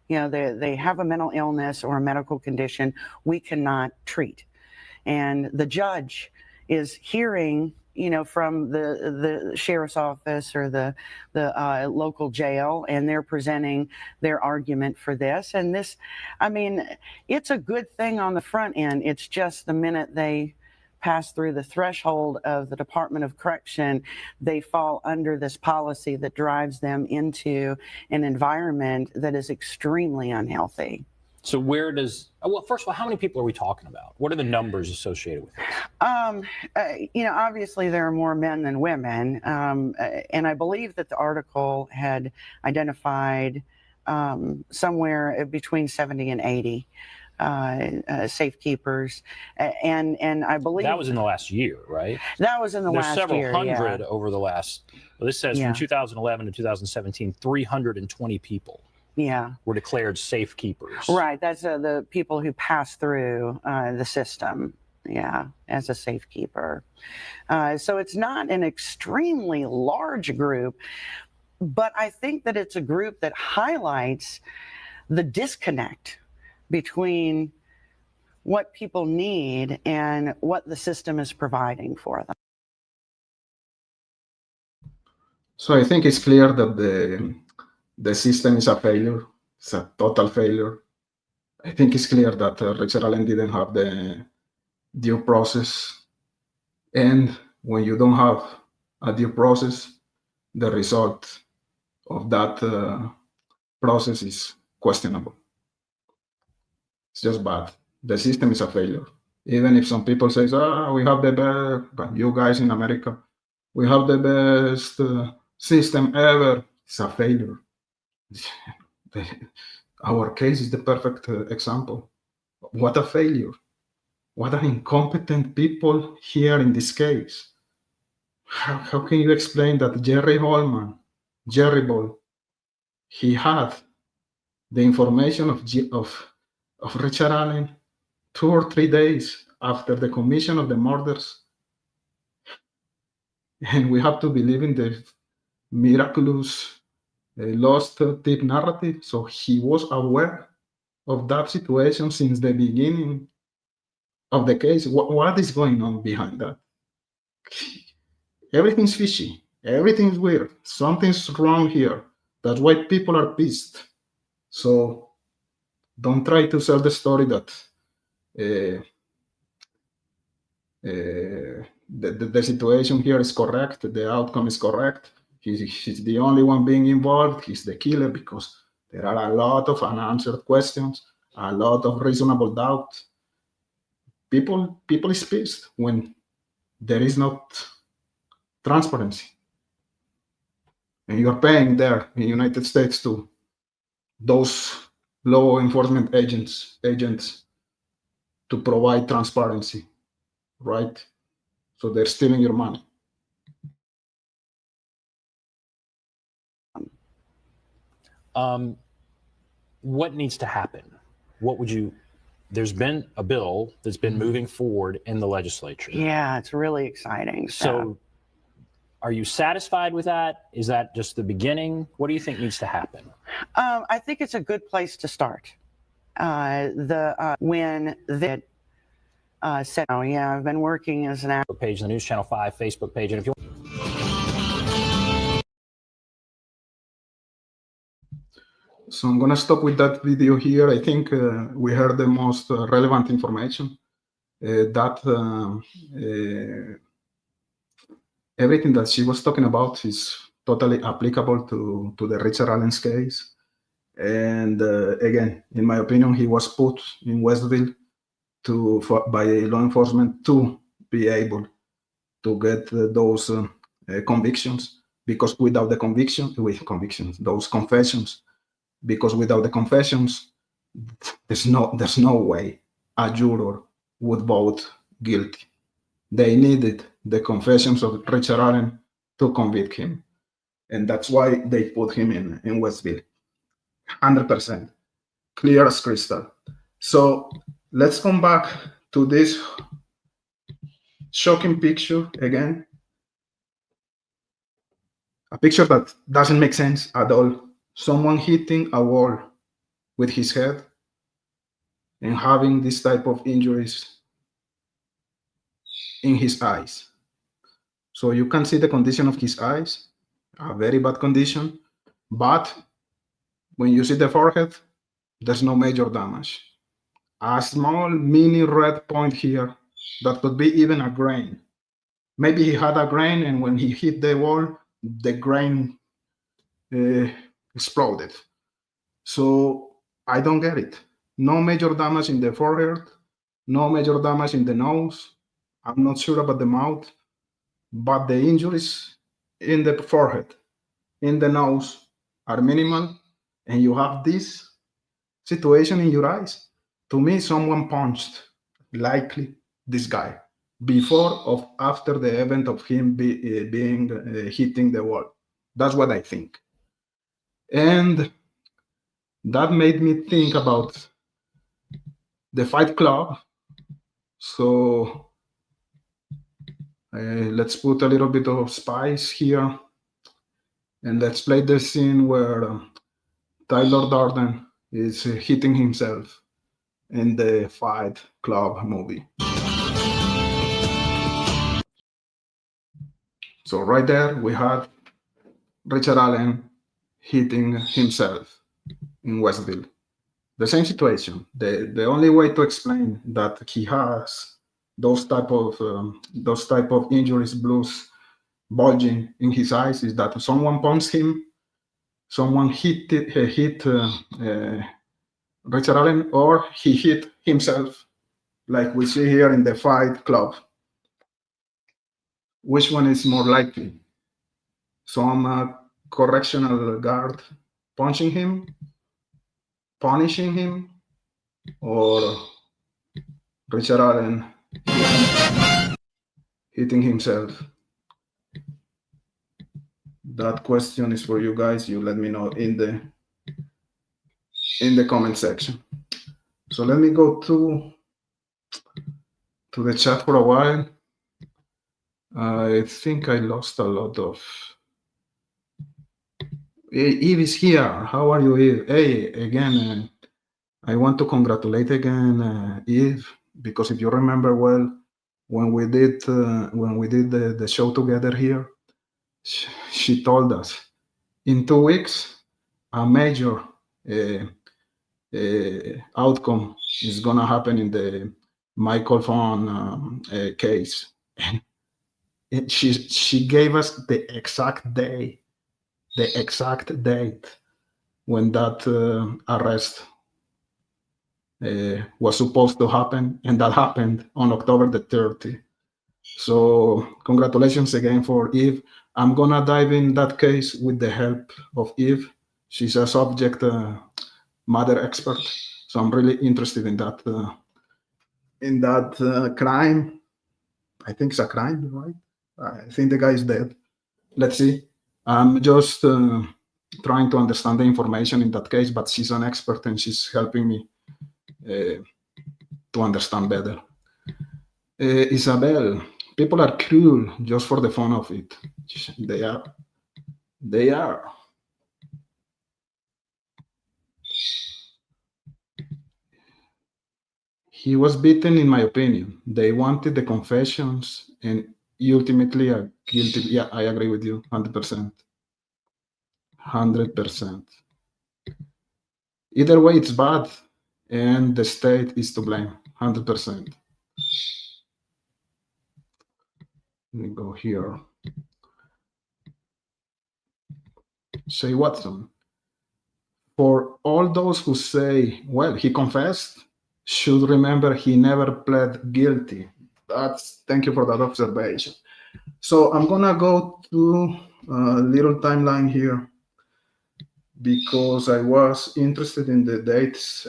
Speaker 4: They have a mental illness or a medical condition we cannot treat. And the judge is hearing, from the sheriff's office or the local jail, and they're presenting their argument for this. And this, it's a good thing on the front end. It's just the minute they pass through the threshold of the Department of Correction, they fall under this policy that drives them into an environment that is extremely unhealthy.
Speaker 3: So first of all, how many people are we talking about? What are the numbers associated with this?
Speaker 4: Obviously there are more men than women. And I believe that the article had identified somewhere between 70 and 80 safekeepers. And I believe
Speaker 3: that was in the last year, right?
Speaker 4: That was in the last year.
Speaker 3: There's several hundred over the last, this says from 2011 to 2017, 320 people. Were declared safe keepers.
Speaker 4: Right. That's the people who pass through the system, as a safekeeper. So it's not an extremely large group, but I think that it's a group that highlights the disconnect between what people need and what the system is providing for them.
Speaker 2: So I think it's clear that the system is a failure. It's a total failure. I think it's clear that Richard Allen didn't have the due process. And when you don't have a due process, the result of that process is questionable. It's just bad. The system is a failure. Even if some people say, we have the best, but you guys in America, we have the best system ever. It's a failure. Our case is the perfect example. What a failure. What an incompetent people here in this case. How can you explain that Jerry Ball, he had the information of Richard Allen 2 or 3 days after the commission of the murders, and we have to believe in the miraculous lost tip narrative? So he was aware of that situation since the beginning of the case. What is going on behind that? Everything's fishy. Everything's weird. Something's wrong here. That's why people are pissed. So don't try to sell the story that the situation here is correct, the outcome is correct. He's the only one being involved. He's the killer, because there are a lot of unanswered questions, a lot of reasonable doubt. People is pissed when there is not transparency. And you're paying there in the United States to those law enforcement agents to provide transparency, right? So they're stealing your money.
Speaker 3: What needs to happen? There's been a bill that's been moving forward in the legislature.
Speaker 4: Yeah, it's really exciting.
Speaker 3: So are you satisfied with that? Is that just the beginning? What do you think needs to happen?
Speaker 4: I think it's a good place to start. I've been working as an actor.
Speaker 3: Page, the News Channel 5 Facebook page. And if you
Speaker 2: So I'm going to stop with that video here. I think we heard the most relevant information. Everything that she was talking about is totally applicable to the Richard Allen's case. And again, in my opinion, he was put in Westville by law enforcement to be able to get those convictions, because without the those confessions, because without the confessions, there's no way a juror would vote guilty. They needed the confessions of Richard Allen to convict him. And that's why they put him in Westville. 100%. Clear as crystal. So let's come back to this shocking picture again. A picture that doesn't make sense at all. Someone hitting a wall with his head and having this type of injuries in his eyes. So you can see the condition of his eyes, a very bad condition, but when you see the forehead, there's no major damage. A small mini red point here that could be even a grain. Maybe he had a grain, and when he hit the wall, the grain exploded. So I don't get it. No major damage in the forehead, no major damage in the nose. I'm not sure about the mouth, but the injuries in the forehead, in the nose are minimal, and you have this situation in your eyes. To me, someone punched, likely this guy, before or after the event of him hitting the wall. That's what I think. And that made me think about the Fight Club. So let's put a little bit of spice here, and let's play the scene where Tyler Durden is hitting himself in the Fight Club movie. So right there we have Richard Allen hitting himself in Westville. The same situation. The only way to explain that he has those type of injuries, blues, bulging in his eyes is that someone punched him, someone hit Richard Allen, or he hit himself, like we see here in the Fight Club. Which one is more likely? Some correctional guard punching him, punishing him, or Richard Allen hitting himself? That question is for you guys. You let me know in the comment section. So let me go to the chat for a while. I think I lost a lot of. Hey, Eve is here. How are you, Eve? Hey, again, I want to congratulate again Eve, because if you remember well, when we did the show together here, she told us in 2 weeks a major outcome is gonna happen in the microphone case, and she gave us the exact date when that arrest was supposed to happen, and that happened on October the 30th. So congratulations again for Eve. I'm gonna dive in that case with the help of Eve. She's a subject matter expert, so I'm really interested in that crime. I think it's a crime, right? I think the guy is dead. Let's see. I'm just trying to understand the information in that case, but she's an expert and she's helping me to understand better. Isabel, people are cruel just for the fun of it. They are. He was beaten, in my opinion. They wanted the confessions and ultimately a guilty. Yeah, I agree with you 100%. 100%. Either way, it's bad, and the state is to blame 100%. Let me go here. Say Watson. For all those who say, well, he confessed, should remember he never pled guilty. Thank you for that observation. So I'm gonna go to a little timeline here. because I was interested in the dates.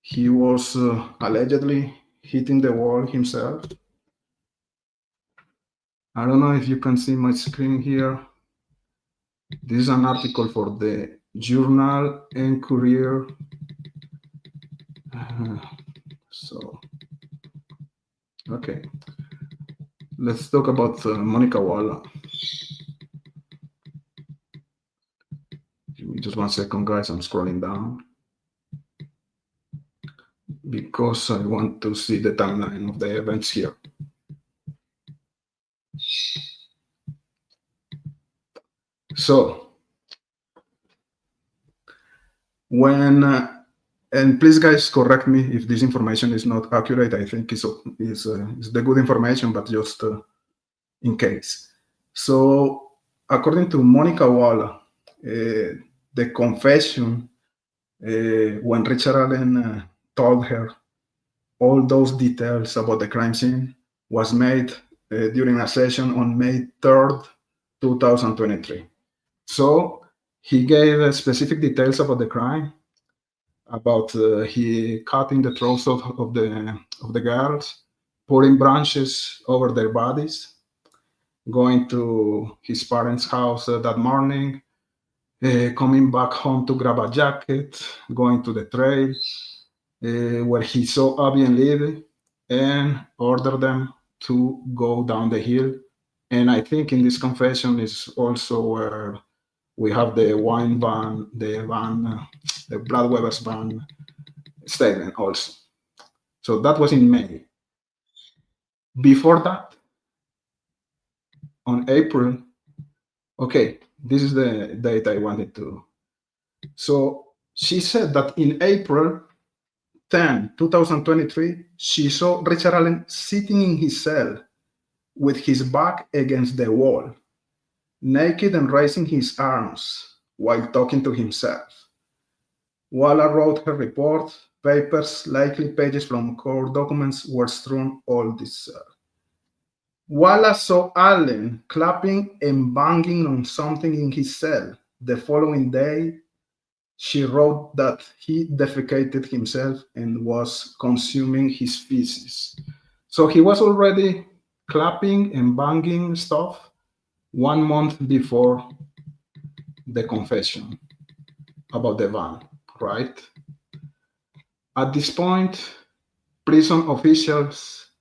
Speaker 2: He was allegedly hitting the wall himself. I don't know if you can see my screen here. This is an article for the Journal and Courier. So, okay. Let's talk about Monica Walla. Give me just 1 second, guys. I'm scrolling down because I want to see the timeline of the events here. So, when, and please guys correct me if this information is not accurate. I think it's the good information, but just in case. So, according to Monica Walla, the confession when Richard Allen told her all those details about the crime scene was made during a session on May 3rd, 2023. So he gave specific details about the crime, about he cutting the throats of the girls, putting branches over their bodies, going to his parents' house that morning, coming back home to grab a jacket, going to the trail where he saw Abby and Libby and ordered them to go down the hill. And I think in this confession is also where we have the wine van, the Blood Weber's van statement also. So that was in May. Before that, on April, okay, this is the date I wanted to. So she said that in April 10, 2023, she saw Richard Allen sitting in his cell with his back against the wall, naked and raising his arms while talking to himself. Walla wrote her report. Papers, likely pages from court documents, were strewn all this cell. Walla saw Allen clapping and banging on something in his cell. The following day, she wrote that he defecated himself and was consuming his feces. So he was already clapping and banging stuff 1 month before the confession about the van, right? At this point, prison officials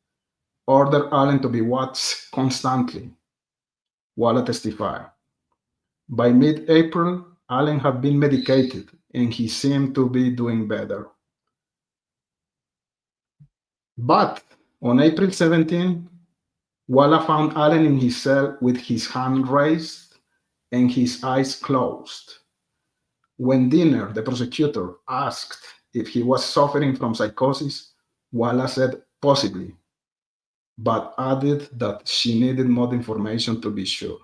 Speaker 2: ordered Allen to be watched constantly. Walla testified. By mid-April, Allen had been medicated and he seemed to be doing better. But on April 17, Walla found Allen in his cell with his hand raised and his eyes closed. When Dinner, the prosecutor, asked if he was suffering from psychosis, Walla said possibly, but added that she needed more information to be sure.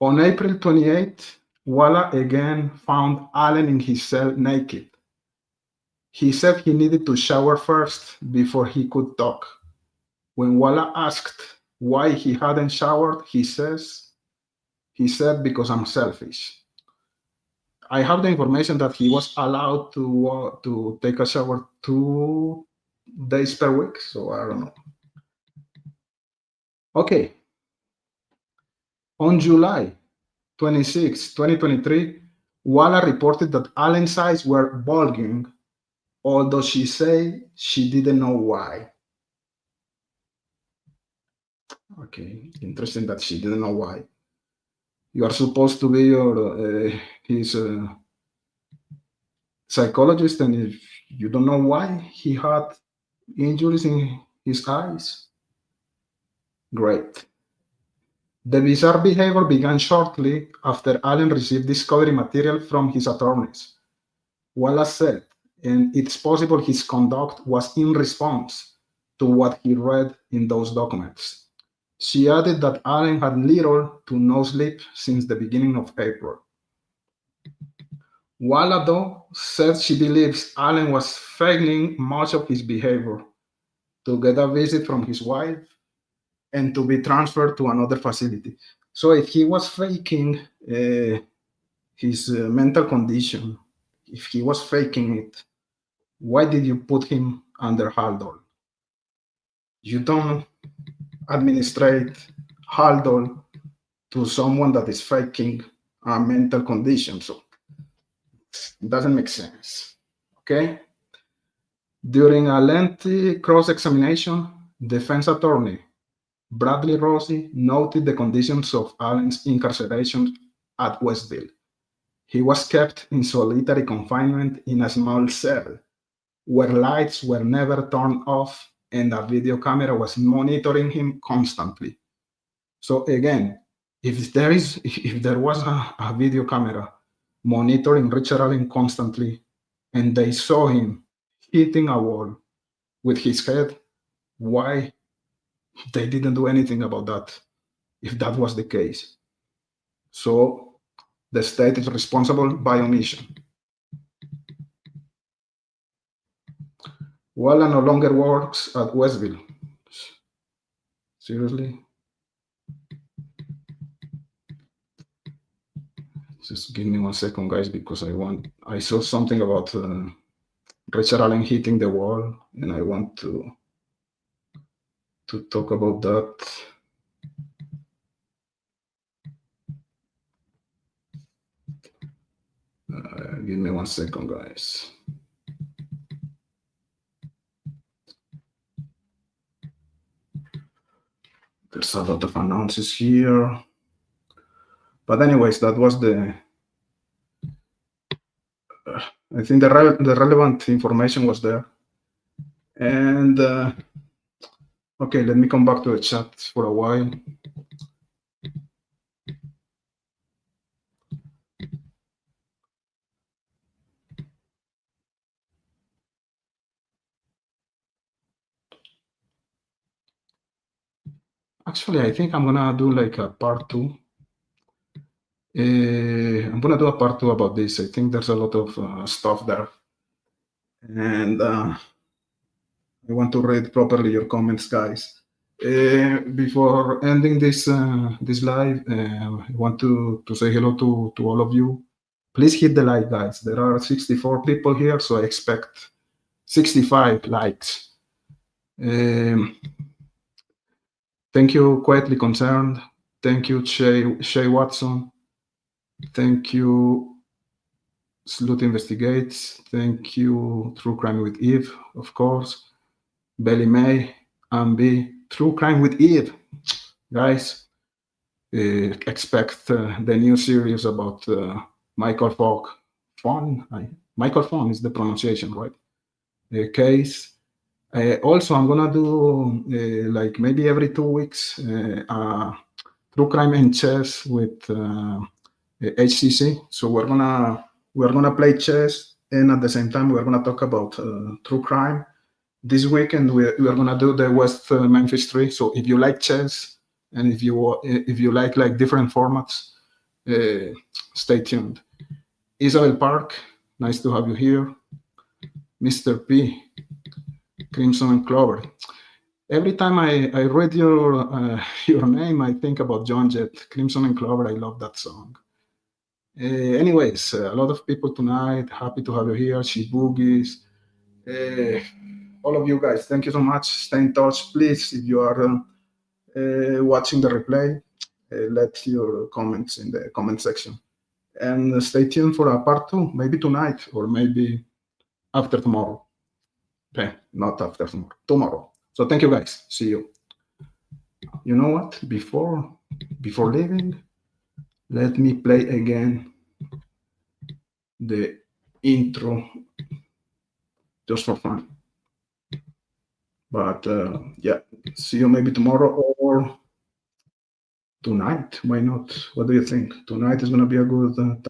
Speaker 2: On April 28, Walla again found Allen in his cell naked. He said he needed to shower first before he could talk. When Walla asked why he hadn't showered, he said, because I'm selfish. I have the information that he was allowed to take a shower 2 days per week, so I don't know. Okay. On July 26, 2023, Walla reported that Allen's eyes were bulging, although she said she didn't know why. Okay, interesting that she didn't know why. You are supposed to be his psychologist, and if you don't know why he had injuries in his eyes, great. The bizarre behavior began shortly after Allen received discovery material from his attorneys. Walla said, and it's possible his conduct was in response to what he read in those documents. She added that Allen had little to no sleep since the beginning of April. Walla, though, said she believes Allen was feigning much of his behavior to get a visit from his wife and to be transferred to another facility. So if he was faking his mental condition, if he was faking it, why did you put him under Haldol? You don't administrate Haldol to someone that is faking a mental condition. So it doesn't make sense. Okay? During a lengthy cross-examination, defense attorney Bradley Rossi noted the conditions of Allen's incarceration at Westville. He was kept in solitary confinement in a small cell where lights were never turned off and a video camera was monitoring him constantly. So again, if there was a video camera monitoring Richard Allen constantly and they saw him hitting a wall with his head, why they didn't do anything about that if that was the case? So the state is responsible by omission. Walla no longer works at Westville. Seriously? Just give me 1 second, guys, because I saw something about Richard Allen hitting the wall, and I want to talk about that. Give me 1 second, guys. There's a lot of announces here. But anyways, that was I think the relevant information was there. And okay, let me come back to the chat for a while. Actually, I think I'm gonna do like a part 2. I'm gonna do a part 2 about this. I think there's a lot of stuff there, and I want to read properly your comments, guys. Before ending this this live, I want to say hello to all of you. Please hit the like, guys. There are 64 people here, so I expect 65 likes. Thank you, Quietly Concerned. Thank you, Shay Watson. Thank you, Sleuth Investigates. Thank you, True Crime with Eve, of course. Belly May, Ambi, True Crime with Eve. Guys, expect the new series about Michael Fawn. Michael Fawn is the pronunciation, right? Case. Also, I'm gonna do like maybe every 2 weeks True Crime and Chess with HCC. So we're gonna play chess, and at the same time we're gonna talk about true crime. This weekend we are gonna do the West Memphis 3. So if you like chess and if you like different formats, stay tuned. Isabel Park, nice to have you here. Mr. P, Crimson and Clover. Every time I read your name, I think about John Jett, Crimson and Clover. I love that song. Anyways, a lot of people tonight. Happy to have you here. She Boogies. All of you guys, thank you so much. Stay in touch, please. If you are watching the replay, let your comments in the comment section. And stay tuned for a part 2, maybe tonight or maybe after tomorrow. Okay, not after tomorrow, tomorrow. So thank you guys. See you. You know what? Before leaving, let me play again the intro just for fun. But yeah, see you maybe tomorrow or tonight. Why not? What do you think? Tonight is going to be a good time.